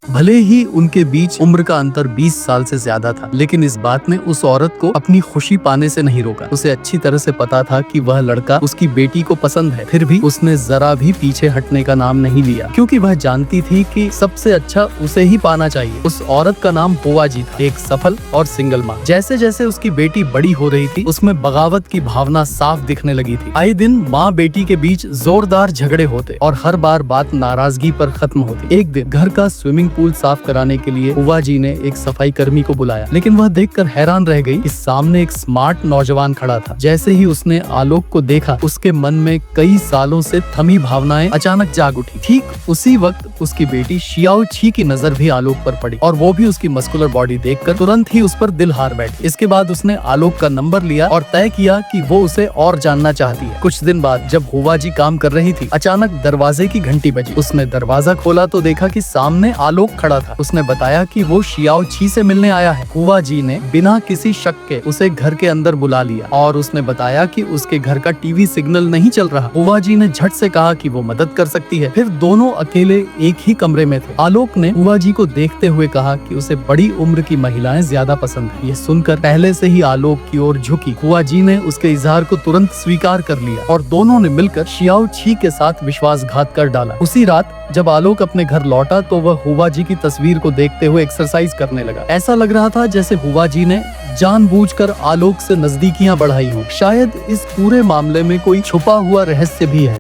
भले ही उनके बीच उम्र का अंतर 20 साल से ज्यादा था, लेकिन इस बात ने उस औरत को अपनी खुशी पाने से नहीं रोका। उसे अच्छी तरह से पता था कि वह लड़का उसकी बेटी को पसंद है, फिर भी उसने जरा भी पीछे हटने का नाम नहीं लिया, क्योंकि वह जानती थी कि सबसे अच्छा उसे ही पाना चाहिए। उस औरत का नाम हुआजी था, एक सफल और सिंगल माँ। जैसे जैसे उसकी बेटी बड़ी हो रही थी, उसमें बगावत की भावना साफ दिखने लगी थी। आए दिन माँ बेटी के बीच जोरदार झगड़े होते और हर बार बात नाराजगी पर खत्म होती। एक दिन घर का स्विमिंग पूल साफ कराने के लिए हुआ जी ने एक सफाई कर्मी को बुलाया, लेकिन वह देखकर हैरान रह गई कि सामने एक स्मार्ट नौजवान खड़ा था। जैसे ही उसने आलोक को देखा, उसके मन में कई सालों से थमी भावनाएं अचानक जाग उठी। ठीक उसी वक्त उसकी बेटी शियाओ छी की नजर भी आलोक पर पड़ी और वो भी उसकी मस्कुलर बॉडी देखकर तुरंत ही उस पर दिल हार बैठी। इसके बाद उसने आलोक का नंबर लिया और तय किया कि वो उसे और जानना चाहती है। कुछ दिन बाद जब हुआ जी काम कर रही थी, अचानक दरवाजे की घंटी बजी। उसने दरवाजा खोला तो देखा कि सामने आलोक खड़ा था। उसने बताया कि वो शियाओ छी से मिलने आया है। हुआ जी ने बिना किसी शक के उसे घर के अंदर बुला लिया और उसने बताया कि उसके घर का टीवी सिग्नल नहीं चल रहा। हुआ जी ने झट से कहा कि वो मदद कर सकती है। फिर दोनों अकेले एक ही कमरे में थे। आलोक ने हुआ जी को देखते हुए कहा कि उसे बड़ी उम्र की महिलाएं ज्यादा पसंद है। ये सुनकर पहले से ही आलोक की ओर झुकी हुआ जी ने उसके इजहार को तुरंत स्वीकार कर लिया और दोनों ने मिलकर शियाओ छी के साथ विश्वासघात कर डाला। उसी रात जब आलोक अपने घर लौटा तो वह हुआ जी की तस्वीर को देखते हुए एक्सरसाइज करने लगा। ऐसा लग रहा था जैसे हुआ जी ने जानबूझकर आलोक से नजदीकियां बढ़ाई हो। शायद इस पूरे मामले में कोई छुपा हुआ रहस्य भी है।